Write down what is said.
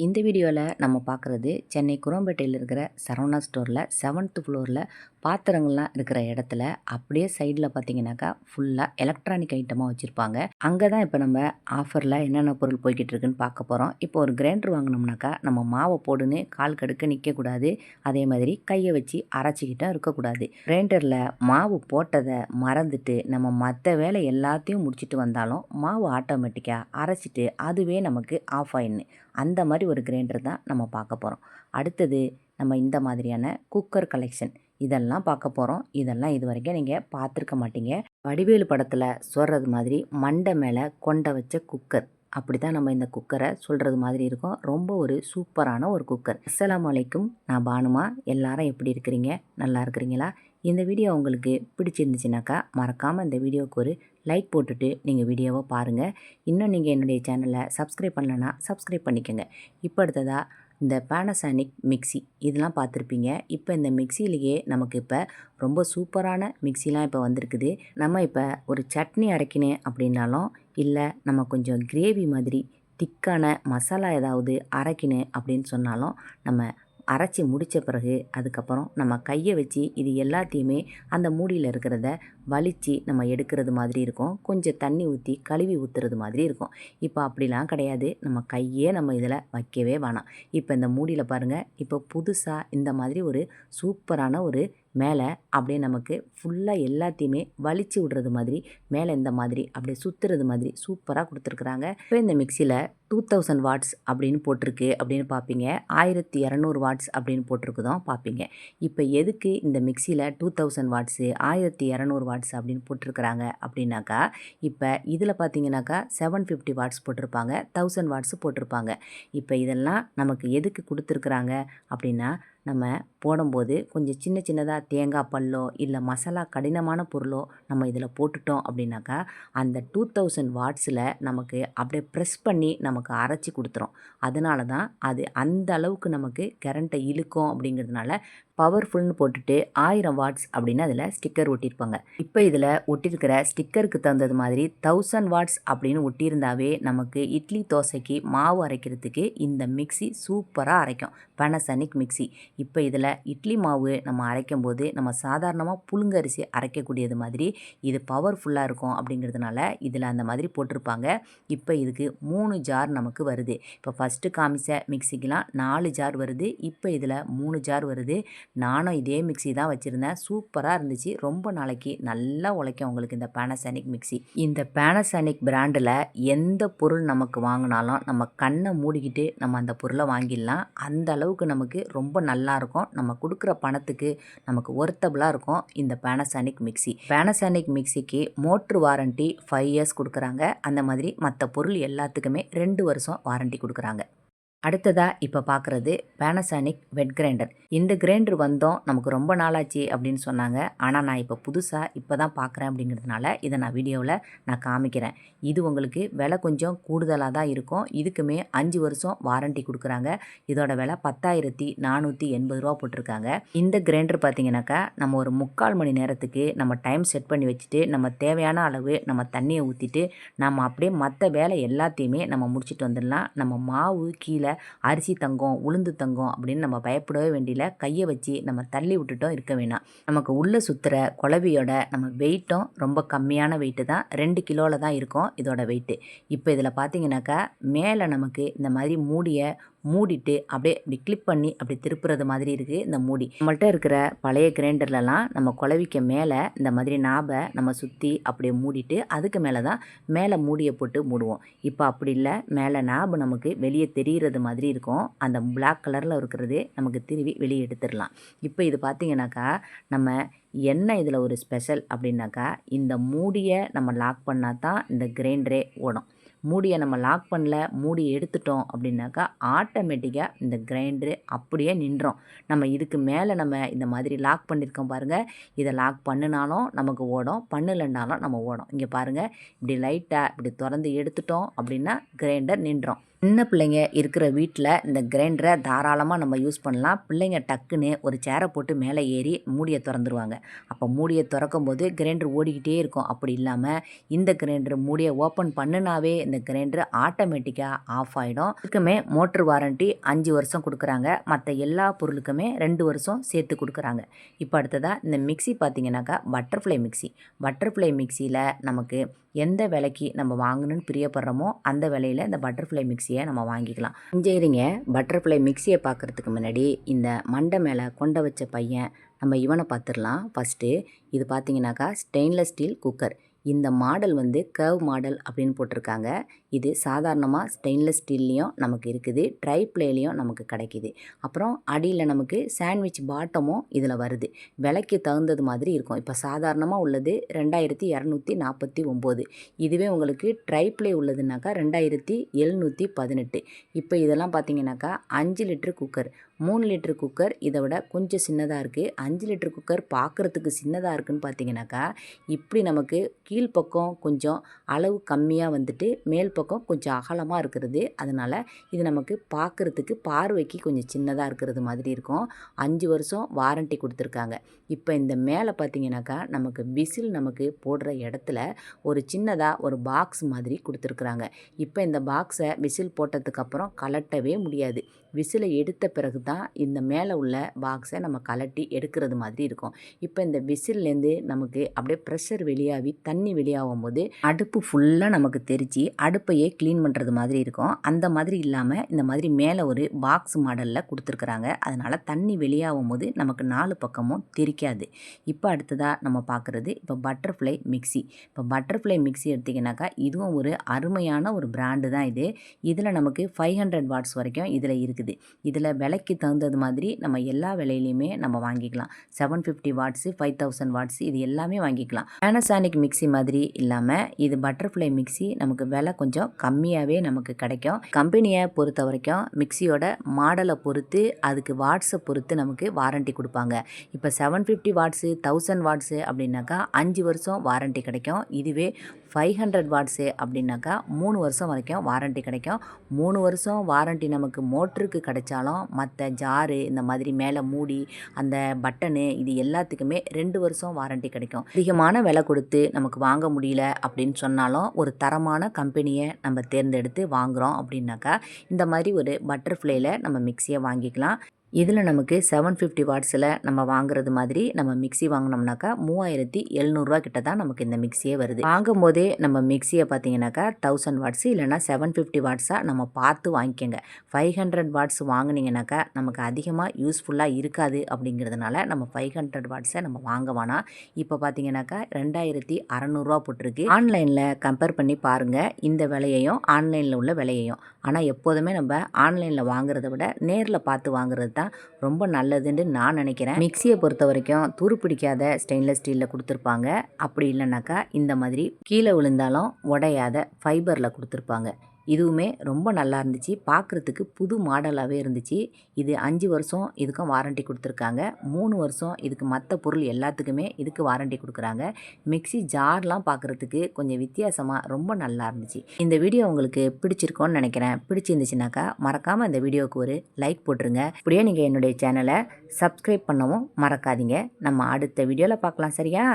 இந்த வீடியோவில் நம்ம பார்க்குறது சென்னை குரோம்பேட்டையில் இருக்கிற சரவணா ஸ்டோரில் 7th ஃப்ளோரில் பாத்திரங்கள்லாம் இருக்கிற இடத்துல அப்படியே சைடில் பார்த்தீங்கன்னாக்கா ஃபுல்லாக எலக்ட்ரானிக் ஐட்டமாக வச்சுருப்பாங்க. அங்கே தான் இப்போ நம்ம ஆஃபரில் என்னென்ன பொருள் போய்கிட்டு இருக்குன்னு பார்க்க போகிறோம். இப்போ ஒரு கிரைண்டர் வாங்கினோம்னாக்கா நம்ம மாவை போடுன்னு கால் கடுக்க நிற்கக்கூடாது, அதே மாதிரி கையை வச்சு அரைச்சிக்கிட்டும் இருக்கக்கூடாது. கிரைண்டரில் மாவு போட்டதை மறந்துட்டு நம்ம மற்ற வேலை எல்லாத்தையும் முடிச்சுட்டு வந்தாலும் மாவு ஆட்டோமேட்டிக்காக அரைச்சிட்டு அதுவே நமக்கு ஆஃப் ஆயிடுன்னு அந்த மாதிரி ஒரு கிரைண்டர் தான் நம்ம பார்க்க போகிறோம். அடுத்தது நம்ம இந்த மாதிரியான குக்கர் கலெக்ஷன் இதெல்லாம் பார்க்க போகிறோம். இதெல்லாம் இது வரைக்கும் நீங்கள் பார்த்துருக்க மாட்டீங்க. வடிவேலு படத்தில் சொல்கிறது மாதிரி மண்டை மேலே கொண்ட வச்ச குக்கர், அப்படி தான் நம்ம இந்த குக்கரை சொல்கிறது மாதிரி இருக்கும். ரொம்ப ஒரு சூப்பரான ஒரு குக்கர். அஸ்ஸலாமு அலைக்கும், நான் பானுமா. எல்லாரும் எப்படி இருக்கிறீங்க? நல்லா இருக்கிறீங்களா? இந்த வீடியோ உங்களுக்கு பிடிச்சிருந்துச்சுனாக்கா மறக்காமல் இந்த வீடியோவுக்கு ஒரு லைக் போட்டுட்டு நீங்கள் வீடியோவை பாருங்கள். இன்னும் நீங்கள் என்னுடைய சேனலை சப்ஸ்கிரைப் பண்ணலைன்னா சப்ஸ்கிரைப் பண்ணிக்கோங்க. இப்போ அடுத்ததாக இந்த பேனசானிக் மிக்சி இதெல்லாம் பார்த்துருப்பீங்க. இப்போ இந்த மிக்சியிலேயே நமக்கு இப்போ ரொம்ப சூப்பரான மிக்சிலாம் இப்போ வந்திருக்குது. நம்ம இப்போ ஒரு சட்னி அரைக்கணும் அப்படின்னாலும், இல்லை நம்ம கொஞ்சம் கிரேவி மாதிரி திக்கான மசாலா ஏதாவது அரைக்கணும் அப்படின்னு சொன்னாலும், நம்ம அரைச்சி முடித்த பிறகு அதுக்கப்புறம் நம்ம கையை வச்சு இது எல்லாத்தையுமே அந்த மூடியில் இருக்கிறத வலித்து நம்ம எடுக்கிறது மாதிரி இருக்கும். கொஞ்சம் தண்ணி ஊற்றி கழுவி ஊற்றுறது மாதிரி இருக்கும். இப்போ அப்படிலாம் கிடையாது. நம்ம கையே நம்ம இதில் வைக்கவே வேணாம். இப்போ இந்த மூடியில் பாருங்கள், இப்போ புதுசாக இந்த மாதிரி ஒரு சூப்பரான ஒரு மேலே அப்படியே நமக்கு ஃபுல்லாக எல்லாத்தையுமே வலிச்சு விடுறது மாதிரி மேலே இந்த மாதிரி அப்படியே சுற்றுறது மாதிரி சூப்பராக கொடுத்துருக்குறாங்க. இப்போ இந்த மிக்சியில் 2000 வாட்ஸ் அப்படின்னு போட்டிருக்கு அப்படின்னு பார்ப்பீங்க, 1200 வாட்ஸ் அப்படின்னு போட்டிருக்குதான் பார்ப்பீங்க. இப்போ எதுக்கு இந்த மிக்சியில் 2000 வாட்ஸு 1200 வாட்ஸ் அப்படின்னு போட்டிருக்கிறாங்க அப்படின்னாக்கா, இப்போ இதில் பார்த்தீங்கன்னாக்கா 750 வாட்ஸ் போட்டிருப்பாங்க, 1000 வாட்ஸ் போட்டிருப்பாங்க. இப்போ இதெல்லாம் நமக்கு எதுக்கு கொடுத்துருக்குறாங்க அப்படின்னா, நம்ம போடும்போது கொஞ்சம் சின்ன சின்னதாக தேங்காய் பல்லோ இல்லை மசாலா கடினமான பொருளோ நம்ம இதில் போட்டுட்டோம் அப்படின்னாக்கா, அந்த 2000 வாட்ஸில் நமக்கு அப்படியே ப்ரெஸ் பண்ணி நமக்கு அரைச்சி கொடுத்துரும். அதனால தான் அது அந்த அளவுக்கு நமக்கு கரண்ட்டை இழுக்கும். அப்படிங்கிறதுனால பவர்ஃபுல்னு போட்டுட்டு 1000 வாட்ஸ் அப்படின்னு அதில் ஸ்டிக்கர் ஒட்டியிருப்பாங்க. இப்போ இதில் ஒட்டியிருக்கிற ஸ்டிக்கருக்கு தகுந்தது மாதிரி 1000 வாட்ஸ் அப்படின்னு ஒட்டியிருந்தாவே நமக்கு இட்லி தோசைக்கு மாவு அரைக்கிறதுக்கு இந்த மிக்சி சூப்பராக அரைக்கும். Panasonic mixie. இப்போ இதில் இட்லி மாவு நம்ம அரைக்கும் போது நம்ம சாதாரணமாக புழுங்கரிசி அரைக்கக்கூடியது மாதிரி இது பவர்ஃபுல்லாக இருக்கும். அப்படிங்கிறதுனால இதில் அந்த மாதிரி போட்டிருப்பாங்க. இப்போ இதுக்கு 3 ஜார் நமக்கு வருது. இப்போ ஃபஸ்ட்டு காமிச்ச மிக்சிக்கெலாம் 4 ஜார் வருது, இப்போ இதில் 3 ஜார் வருது. நானும் இதே மிக்சி தான் வச்சுருந்தேன். சூப்பராக இருந்துச்சு. ரொம்ப நாளைக்கு நல்லா உழைக்கும் உங்களுக்கு இந்த பேனசானிக் மிக்சி. இந்த பேனசானிக் பிராண்டில் எந்த பொருள் நமக்கு வாங்கினாலும் நம்ம கண்ணை மூடிக்கிட்டு நம்ம அந்த பொருளை வாங்கிடலாம். அந்த அளவுக்கு நமக்கு ரொம்ப நல்லாயிருக்கும். நம்ம கொடுக்குற பணத்துக்கு நமக்கு ஒர்த்தபுளாக இருக்கும் இந்த பேனசானிக் மிக்சி. பேனசானிக் மிக்சிக்கு மோட்ரு வாரண்ட்டி 5 இயர்ஸ் கொடுக்குறாங்க. அந்த மாதிரி மற்ற பொருள் எல்லாத்துக்குமே 2 வருஷம் வாரண்ட்டி கொடுக்குறாங்க. அடுத்ததாக இப்போ பார்க்குறது பேனசானிக் வெட் கிரைண்டர். இந்த கிரைண்டர் வந்தோம் நமக்கு ரொம்ப நாளாச்சு அப்படின்னு சொன்னாங்க. ஆனால் நான் இப்போ புதுசாக இப்போ தான் பார்க்குறேன். அப்படிங்கிறதுனால இதை நான் வீடியோவில் நான் காமிக்கிறேன். இது உங்களுக்கு விலை கொஞ்சம் கூடுதலாக தான் இருக்கும். இதுக்குமே 5 வருஷம் வாரண்ட்டி கொடுக்குறாங்க. இதோட விலை 10,480 ரூபா போட்டிருக்காங்க. இந்த கிரைண்டர் பார்த்தீங்கன்னாக்கா நம்ம ஒரு 3/4 மணி நேரத்துக்கு நம்ம டைம் செட் பண்ணி வச்சுட்டு நம்ம தேவையான அளவு நம்ம தண்ணியை ஊற்றிட்டு நம்ம அப்படியே மற்ற வேலை எல்லாத்தையுமே நம்ம முடிச்சுட்டு வந்துடலாம். நம்ம மாவு கீழே அரிசி தங்கம் உளுந்து தங்கம் அப்படின்னு நம்ம பயப்படவே வேண்டியல. கையை வச்சு நம்ம தள்ளி விட்டுட்டோம் இருக்க வேணாம். நமக்கு உள்ளே சுற்றுற குழவியோட நம்ம வெயிட்டும் ரொம்ப கம்மியான வெயிட்டு தான், 2 கிலோவில் தான் இருக்கும் இதோட வெயிட்டு. இப்போ இதில் பார்த்தீங்கன்னாக்கா மேலே நமக்கு இந்த மாதிரி மூடிட்டு அப்படியே இப்படி கிளிப் பண்ணி அப்படி திருப்புறது மாதிரி இருக்குது இந்த மூடி. நம்மள்ட்ட இருக்கிற பழைய கிரைண்டர்லலாம் நம்ம குழவிக்க மேலே இந்த மாதிரி நாபை நம்ம சுற்றி அப்படியே மூடிட்டு அதுக்கு மேலே தான் மேலே மூடியை போட்டு மூடுவோம். இப்போ அப்படி இல்லை, மேலே நாபு நமக்கு வெளியே தெரிகிறது மாதிரி இருக்கும். அந்த பிளாக் கலரில் இருக்கிறது நமக்கு திருவி வெளியே எடுத்துடலாம். இப்போ இது பார்த்திங்கனாக்கா நம்ம என்ன இதில் ஒரு ஸ்பெஷல் அப்படின்னாக்கா, இந்த மூடியை நம்ம லாக் பண்ணால் தான் இந்த கிரைண்டரே ஓடும். மூடியை நம்ம லாக் பண்ணல, மூடி எடுத்துட்டோம் அப்படின்னாக்கா ஆட்டோமேட்டிக்காக இந்த கிரைண்டரு அப்படியே நின்றோம். நம்ம இதுக்கு மேலே நம்ம இந்த மாதிரி லாக் பண்ணியிருக்கோம் பாருங்கள், இதை லாக் பண்ணினாலும் நமக்கு ஓடும், பண்ணலைன்னாலும் நம்ம ஓடும். இங்கே பாருங்கள், இப்படி லைட்டாக இப்படி திறந்து எடுத்துட்டோம் அப்படின்னா கிரைண்டர் நின்றோம். சின்ன பிள்ளைங்க இருக்கிற வீட்டில் இந்த கிரைண்டரை தாராளமாக நம்ம யூஸ் பண்ணலாம். பிள்ளைங்க டக்குன்னு ஒரு சேரை போட்டு மேலே ஏறி மூடியை திறந்துருவாங்க. அப்போ மூடியை திறக்கும் போது கிரைண்டர் ஓடிக்கிட்டே இருக்கும். அப்படி இல்லாமல் இந்த கிரைண்டர் மூடியை ஓப்பன் பண்ணுனாவே இந்த கிரைண்டர் ஆட்டோமேட்டிக்காக ஆஃப் ஆகிடும். இதுக்குமே மோட்ரு வாரண்ட்டி 5 வருஷம் கொடுக்குறாங்க. மற்ற எல்லா பொருளுக்குமே 2 வருஷம் சேர்த்து கொடுக்குறாங்க. இப்போ அடுத்ததாக இந்த மிக்சி பார்த்தீங்கன்னாக்கா பட்டர்ஃப்ளை மிக்சி. பட்டர்ஃப்ளை மிக்சியில் நமக்கு எந்த விலைக்கு நம்ம வாங்கணும்னு பிரியப்படுறோமோ அந்த விலையில் இந்த பட்டர்ஃப்ளை மிக்சியை நம்ம வாங்கிக்கலாம். சரிங்க, பட்டர்ஃப்ளை மிக்சியை பார்க்குறதுக்கு முன்னாடி இந்த மண்டை மேலே கொண்ட வச்ச பையன் நம்ம இவனை பார்த்துடலாம். ஃபஸ்ட்டு இது பார்த்தீங்கன்னாக்கா ஸ்டெயின்லெஸ் ஸ்டீல் குக்கர். இந்த மாடல் வந்து கர்வ் மாடல் அப்படின்னு போட்டிருக்காங்க. இது சாதாரணமாக ஸ்டெயின்லெஸ் ஸ்டீல்லையும் நமக்கு இருக்குது, ட்ரை ப்ளேலையும் நமக்கு கிடைக்கிது. அப்புறம் அடியில் நமக்கு சாண்ட்விச் பாட்டமும் இதில் வருது. விலைக்கு தகுந்தது மாதிரி இருக்கும். இப்போ சாதாரணமாக உள்ளது 2249. இதுவே உங்களுக்கு ட்ரை ப்ளே உள்ளதுனாக்கா 2718. இப்போ இதெல்லாம் பார்த்தீங்கன்னாக்கா 5 லிட்டர் குக்கர், 3 லிட்டர் குக்கர் இதை விட கொஞ்சம் சின்னதாக இருக்குது. 5 லிட்டர் குக்கர் பார்க்குறதுக்கு சின்னதாக இருக்குதுன்னு பார்த்தீங்கன்னாக்கா இப்படி நமக்கு கீழ்ப்பக்கம் கொஞ்சம் அளவு கம்மியாக வந்துட்டு மேல் பக்கம் கொஞ்சம் அகலமாக இருக்கிறது. அதனால் இது நமக்கு பார்க்குறதுக்கு பார்வைக்கு கொஞ்சம் சின்னதாக இருக்கிறது மாதிரி இருக்கும். 5 வருஷம் வாரண்ட்டி கொடுத்துருக்காங்க. இப்போ இந்த மேலே பார்த்தீங்கன்னாக்கா நமக்கு விசில் நமக்கு போடுற இடத்துல ஒரு சின்னதாக ஒரு பாக்ஸ் மாதிரி கொடுத்துருக்குறாங்க. இப்போ இந்த பாக்ஸை விசில் போட்டதுக்கப்புறம் கலட்டவே முடியாது. விசிலை எடுத்த பிறகு தான் இந்த மேலே உள்ள பாக்ஸை நம்ம கலட்டி எடுக்கிறது மாதிரி இருக்கும். இப்போ இந்த விசில்லேருந்து நமக்கு அப்படியே ப்ரெஷர் வெளியாகி தண்ணி வெளியாகும் போது அடுப்பு ஃபுல்லாக நமக்கு தெரிச்சு அடுப்பையே க்ளீன் பண்ணுறது மாதிரி இருக்கும். அந்த மாதிரி இல்லாமல் இந்த மாதிரி மேலே ஒரு பாக்ஸ் மாடலில் கொடுத்துருக்குறாங்க. அதனால் தண்ணி வெளியாகும் போது நமக்கு 4 பக்கமும் தெரிக்காது. இப்போ அடுத்ததாக நம்ம பார்க்குறது இப்போ பட்டர்ஃப்ளை மிக்சி. இப்போ பட்டர்ஃப்ளை மிக்சி எடுத்திங்கனாக்கா இதுவும் ஒரு அருமையான ஒரு பிராண்டு தான் இது. இதில் நமக்கு 500 வாட்ஸ் வரைக்கும் இதில் இருக்குது. இதில் விலைக்கு தகுந்தது மாதிரி நம்ம எல்லா விலையிலையுமே நம்ம வாங்கிக்கலாம். 750 வாட்ஸு, 5000 வாட்ஸ் இது எல்லாமே வாங்கிக்கலாம். பேனசானிக் மிக்சி மாதிரி இல்லாமல் இது பட்டர்ஃப்ளை மிக்சி நமக்கு விலை கொஞ்சம் கம்மியாகவே நமக்கு கிடைக்கும். கம்பெனியை பொறுத்த வரைக்கும் மிக்சியோட மாடலை பொறுத்து அதுக்கு வாட்ஸை பொறுத்து நமக்கு வாரண்ட்டி கொடுப்பாங்க. இப்போ 750 வாட்ஸு, 1000 வாட்ஸு அப்படின்னாக்கா 5 வருஷம் வாரண்ட்டி கிடைக்கும். இதுவே 500 வாட்ஸு அப்படின்னாக்கா 3 வருஷம் வரைக்கும் வாரண்ட்டி கிடைக்கும். 3 வருஷம் வாரண்ட்டி நமக்கு மோட்டருக்கு கிடைச்சாலும் மற்ற ஜாரு இந்த மாதிரி மேலே மூடி அந்த பட்டனு இது எல்லாத்துக்குமே 2 வருஷம் வாரண்ட்டி கிடைக்கும். அதிகமான விலை கொடுத்து நமக்கு வாங்க முடியல அப்படின்னு சொன்னாலும் ஒரு தரமான கம்பெனியை நம்ம தேர்ந்தெடுத்து வாங்குகிறோம் அப்படின்னாக்கா இந்த மாதிரி ஒரு பட்டர்ஃப்ளைல நம்ம மிக்சியை வாங்கிக்கலாம். இதில் நமக்கு 750 வாட்ஸில் நம்ம வாங்குறது மாதிரி நம்ம மிக்சி வாங்கினோம்னாக்கா 3700 கிட்ட தான் நமக்கு இந்த மிக்சியே வருது. வாங்கும்போதே நம்ம மிக்சியை பார்த்தீங்கன்னாக்கா 1000 வாட்ஸு இல்லைனா 750 வாட்ஸாக நம்ம பார்த்து வாங்கிக்கோங்க. 500 வாட்ஸ் வாங்கினீங்கன்னாக்கா நமக்கு அதிகமாக யூஸ்ஃபுல்லாக இருக்காது. அப்படிங்கிறதுனால நம்ம 500 வாட்ஸை நம்ம வாங்க வேணாம். இப்போ பார்த்தீங்கன்னாக்கா 2600 போட்டிருக்கு. ஆன்லைனில் கம்பேர் பண்ணி பாருங்கள் இந்த விலையையும் ஆன்லைனில் உள்ள விலையையும். ஆனால் எப்போதுமே நம்ம ஆன்லைனில் வாங்குறத விட நேரில் பார்த்து வாங்குறது தான் ரொம்ப நல்லதுன்னு நான் நினைக்கிறேன். மிக்சியை பொறுத்த வரைக்கும் துரு பிடிக்காத ஸ்டெயின்லெஸ் ஸ்டீலில் கொடுத்துருப்பாங்க. அப்படி இல்லைனாக்கா இந்த மாதிரி கீழே விழுந்தாலும் உடையாத ஃபைபரில் கொடுத்துருப்பாங்க. இதுவுமே ரொம்ப நல்லா இருந்துச்சு. பார்க்குறதுக்கு புது மாடலாகவே இருந்துச்சு. இது 5 வருஷம் இதுக்கும் வாரண்ட்டி கொடுத்துருக்காங்க. 3 வருஷம் இதுக்கு மற்ற பொருள் எல்லாத்துக்குமே இதுக்கு வாரண்ட்டி கொடுக்குறாங்க. மிக்சி ஜார்லாம் பார்க்குறதுக்கு கொஞ்சம் வித்தியாசமாக ரொம்ப நல்லா இருந்துச்சு. இந்த வீடியோ உங்களுக்கு பிடிச்சிருக்கோன்னு நினைக்கிறேன். பிடிச்சிருந்துச்சுனாக்கா மறக்காமல் இந்த வீடியோவுக்கு ஒரு லைக் போட்டுருங்க. இப்படியே நீங்கள் என்னுடைய சேனலை சப்ஸ்கிரைப் பண்ணவும் மறக்காதீங்க. நம்ம அடுத்த வீடியோவில் பார்க்கலாம். சரியா?